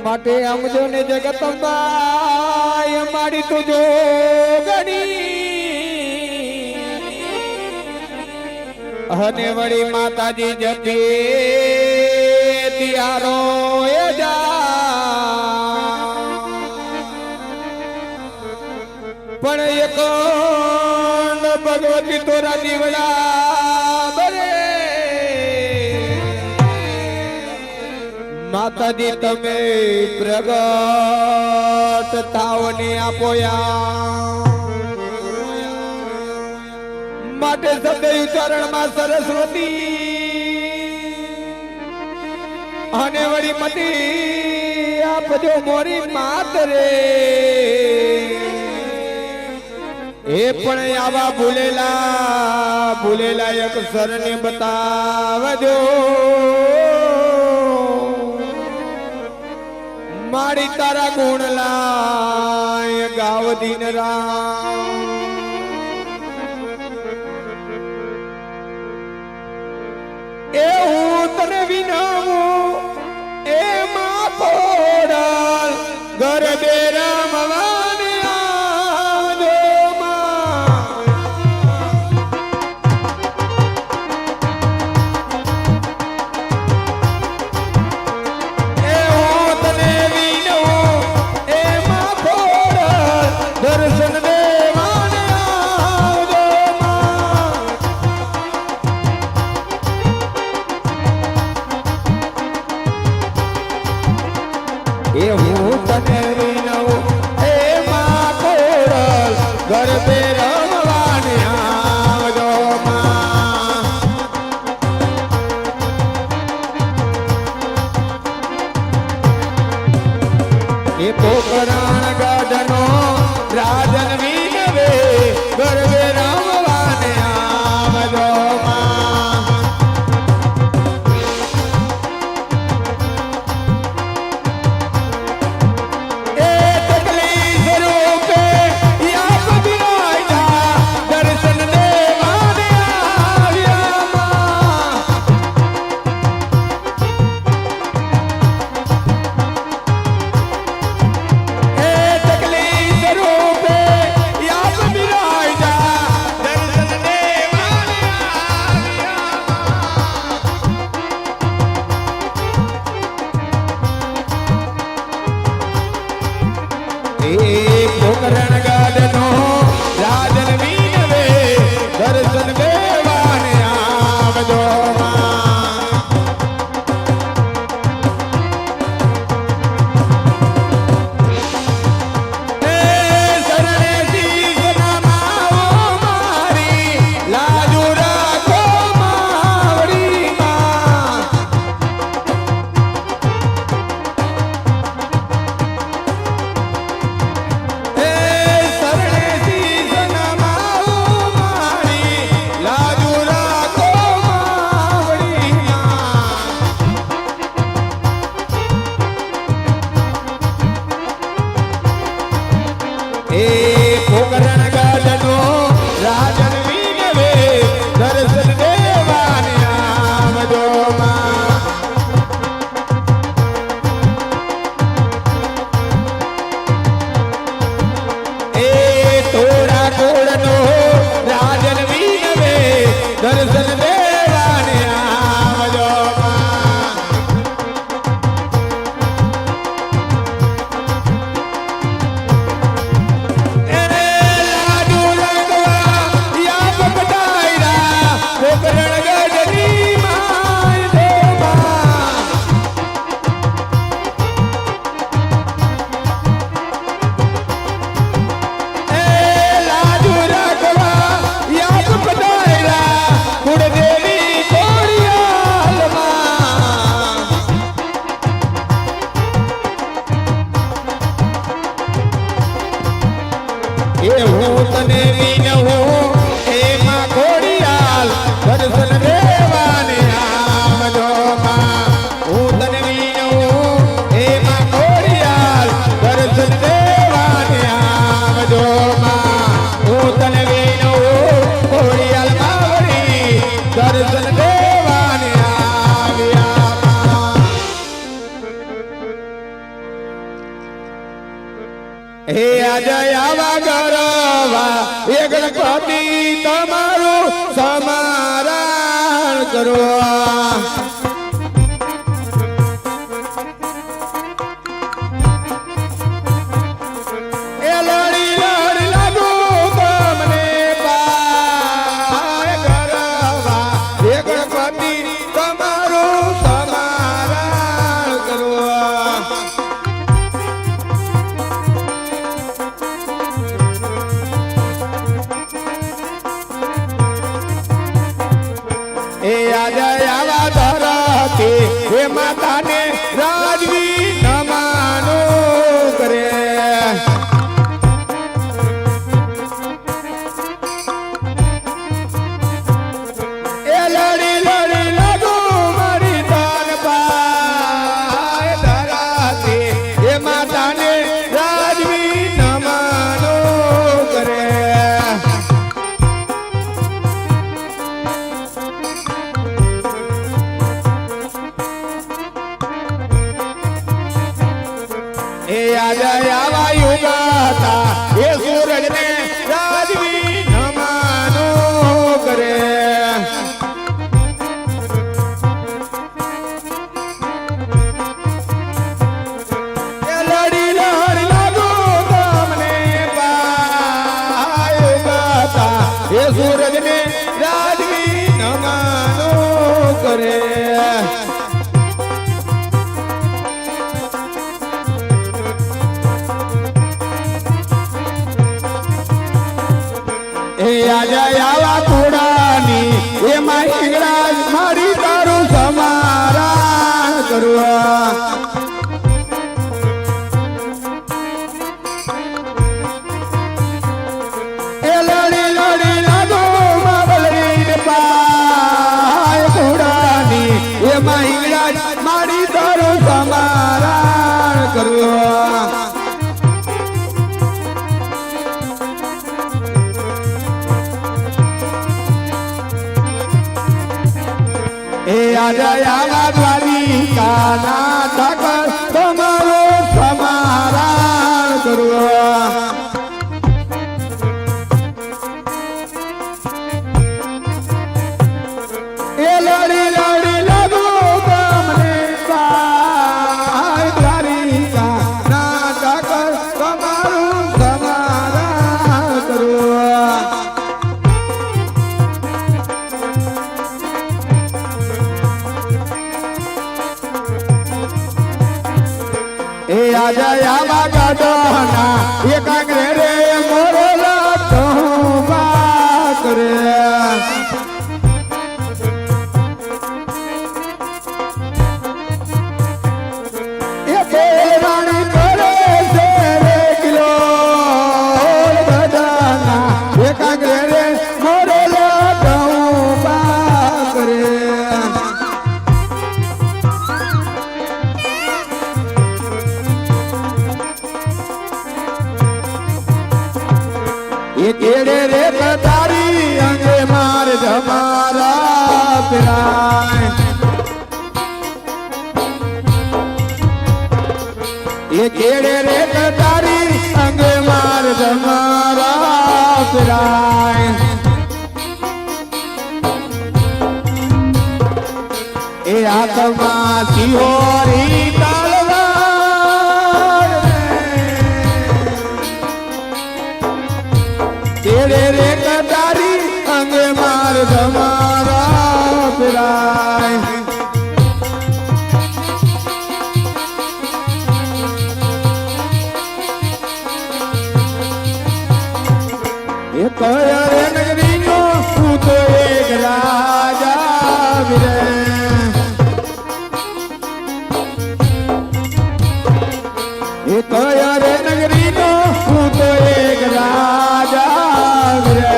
માટે સમજો ને જગતંબાઈ અમારી તો જો ગણી અને વળી માતાજી જપે તિયારો એ જા પણ એક ભગવતી તોરા દીવડા બરે માતાજી તમે પ્રગટ થાવને આપોયા માટે સદૈવ ચરણમાં સરસ્વતી અને વળી મતી આપજો મોરી માત રે એ પણ આવા ભૂલેલા એક સરને બતાવજો મારી તારા ગુણ લાય ગાવ દિન રામ એ હું તને વિનાવું એ માં પોડલ ગરબે રમવાને આવજો દર્શન દેવાને આવજો એ હું તને વિનવું એ માં કોરલ ગરબે રમવાને આવજો એ પોકરણ ગઢનો રાજન વિનવે ગરબે રમવાને આવજો એ તકલી સ્વરૂપે યાદ બિરાજા દર્શન દેવાને આવ્યા એ તકલી સ્વરૂપે યાદ બિરાજા દર્શન દેવાને આવ્યા એ પોકરણ ગાડનો રાજન વિનવે દર્શન દેવાને આવજો એ શરણે શીશ નમાવો મારી લાજુ રાખો માવડી માં એ હે આજે આવા ગરવા એ ગણપતિ તમારું સમારણ કરો. એ આજે આવા ધરતી હે માતાને રાજવી નમાનો કરે. એ લડી લડી લાગો મારી તન પાય ધરતી હે માતાને રાજવી નમાનો કરે. એ આજે આવા યુગતા એ સૂરજને રાજવી નમાનો કરે. એ લડી લડી લાગો તમને પાય યુગતા એ સૂરજને રાજવી નમાનો કરે. એ આજે આવા કુડાની એમાં હિંગળાજ મારી તારું સમારણ કરવા. એ લડી લડી લાગો માવલડી પાય કુડાની એમાં હિંગળાજ મારી તારું સમારણ કરવા. એ આજે આવા દ્વારિકા ના ઠાકર તમારો સમારણ કરવા. એ લડી લડી લાગો તમને પાય દ્વારિકા ના ઠાકર તમારું સમારણ કરવા. એ આજે આવા ગાડોના એકાગ્રે રે મોરલા તોબા કરે. એ બેરાણી કરે છે રે કિલો ગાડોના એકાગ્રે રે મોરલા તોબા કરે. એ કેડે રે તારી અંગે માર જમારા પીરાય. એ કેડે રે તારી અંગે માર જમારા પીરાય. એ આત્મા સિહોરી કેડે રે કટારી અંગે માર તમારા પીરાય. એ કયા રે નગરીનો હું તો એક રાજા વિરે. એ કયા રે નગરીનો હું તો એક રાજા વિરે.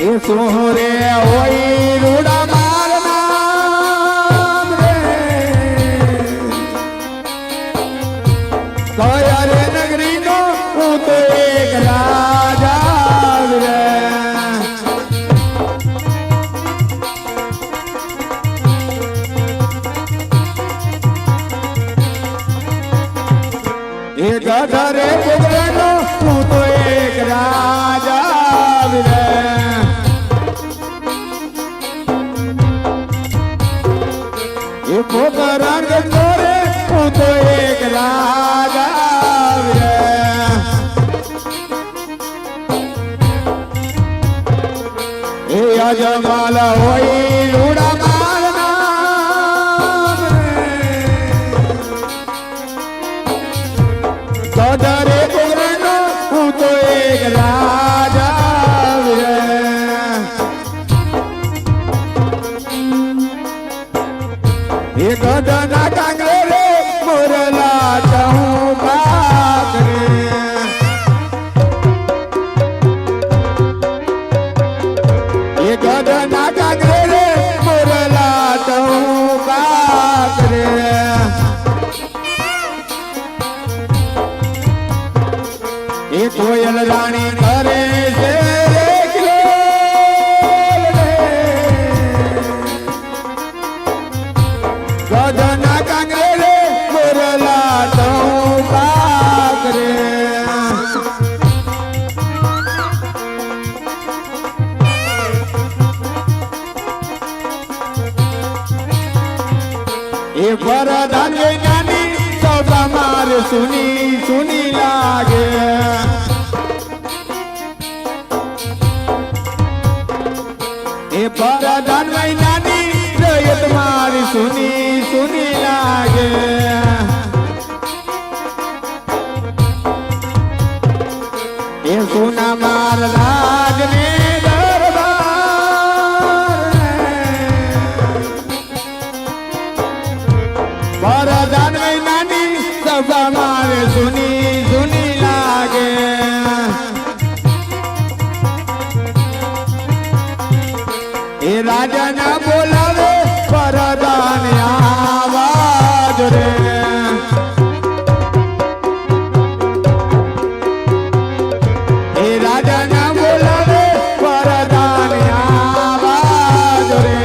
એ સોહરે હોય રૂડા મારના રે. કયા રે નગરીનો હું તો એક રાજા વિરે. એ અજમલ હોય રૂડા મારના તો દરેક વર્ણનો હું તો એક રાજા એ ગદના કાંગરે રે મોરલા ચહું બાકરે એ ગદના કાંગરે રે મોરલા ચહું બાકરે એ કોયલ રાણી કરે છે ગદના કાંગરે રે મોરલા ચહું બાકરે એ વરદાન જ્ઞાની સૌ મારે સુની સુની લાગે એ વરદાન જ્ઞાની રયત મારી સુની સુની લાગે એ સુના માર રાજ ને વરદાન નાની સભા મારે સુની સુની લાગે એ રાજા ના બોલાવે વરદાન આવાજ રે એ રાજા ના બોલાવે વરદાન આવાજ રે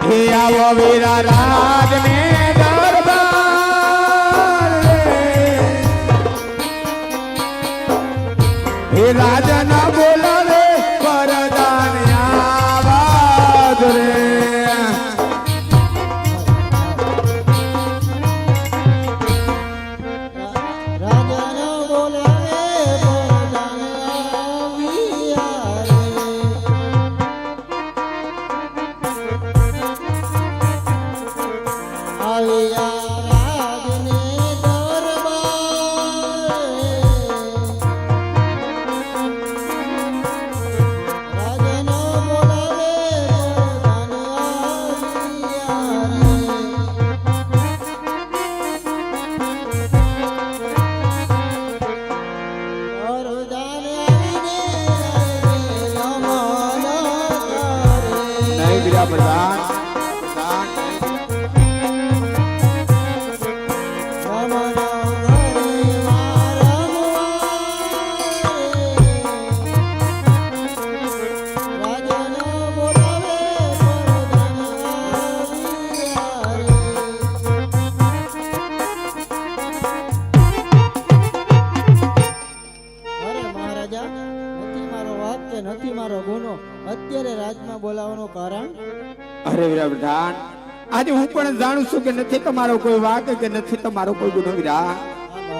હે આવો વીરા રાજ ને દરબાર હે રાજા ના બોલાવે વરદાન આવાજ રે નથી મારો ગુનો અત્યારે રાજમાં બોલાવવાનું કારણ અરે વીરા પ્રધાન આજે હું પણ જાણું છું કે નથી તમારો કોઈ વાક કે નથી તમારો કોઈ ગુનો વીરા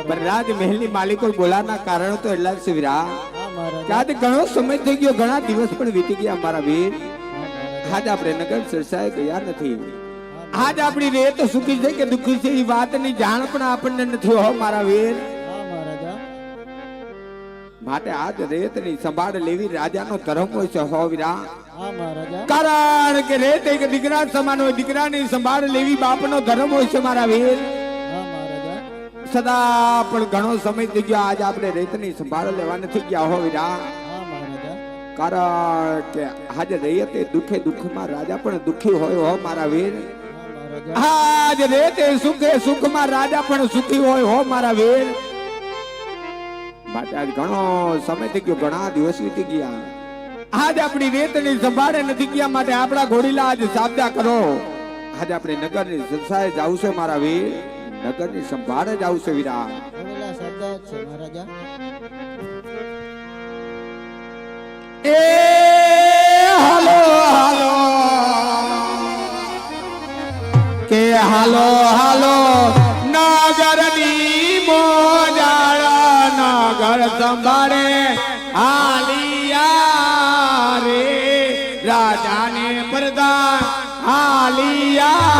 પણ રાજ મહેલની માલિકો બોલાના કારણો તો એટલા જ છે વીરા કે આજે ઘણો સમય થઈ ગયો ઘણા દિવસ પણ વીતી ગયા મારા વીર આજ આપણે નગર સરસાએ ગયા નથી આજ આપણી રેત સુખી છે કે દુઃખી છે એ વાતની જાણ પણ આપણને નથી હો મારા વીર માટે આજ રેતની સંભાળ લેવી રાજાનો ધર્મ હોય છે હો વીરા કારણ કે રેત એક દીકરા સમાન હોય દીકરાની સંભાળ લેવી બાપનો ધર્મ હોય છે મારા વીર સદા પણ ઘણો સમય થઈ ગયો આજ આપણે રેતની સંભાળ લેવા નથી ગયા હો વીરા કારણ કે આજે રેત દુઃખે દુઃખમાં રાજા પણ દુઃખી હોય હો મારા વીર આજ રેતે સુખે સુખમાં રાજા પણ સુખી હોય હો મારા વીર માટે આજ ઘણો સમય થઈ ગયો ઘણા દિવસ વીતી ગયા આજ આપણી રેતની સંભાળે નથી ગયા માટે આપણા ઘોડીલા આજ સાબદા કરો આજ આપણે નગરની સંસારે જાવ છે મારા વીર નગરની સંભાળે જાવ છે વીરા ઘોડીલા સાબદા છે મહારાજા એ હાલો હાલો કે હાલો હાલો નગરની મોજાળા ધડ સંભાળે હાલિયા રે રાજાને પ્રધાન હાલિયા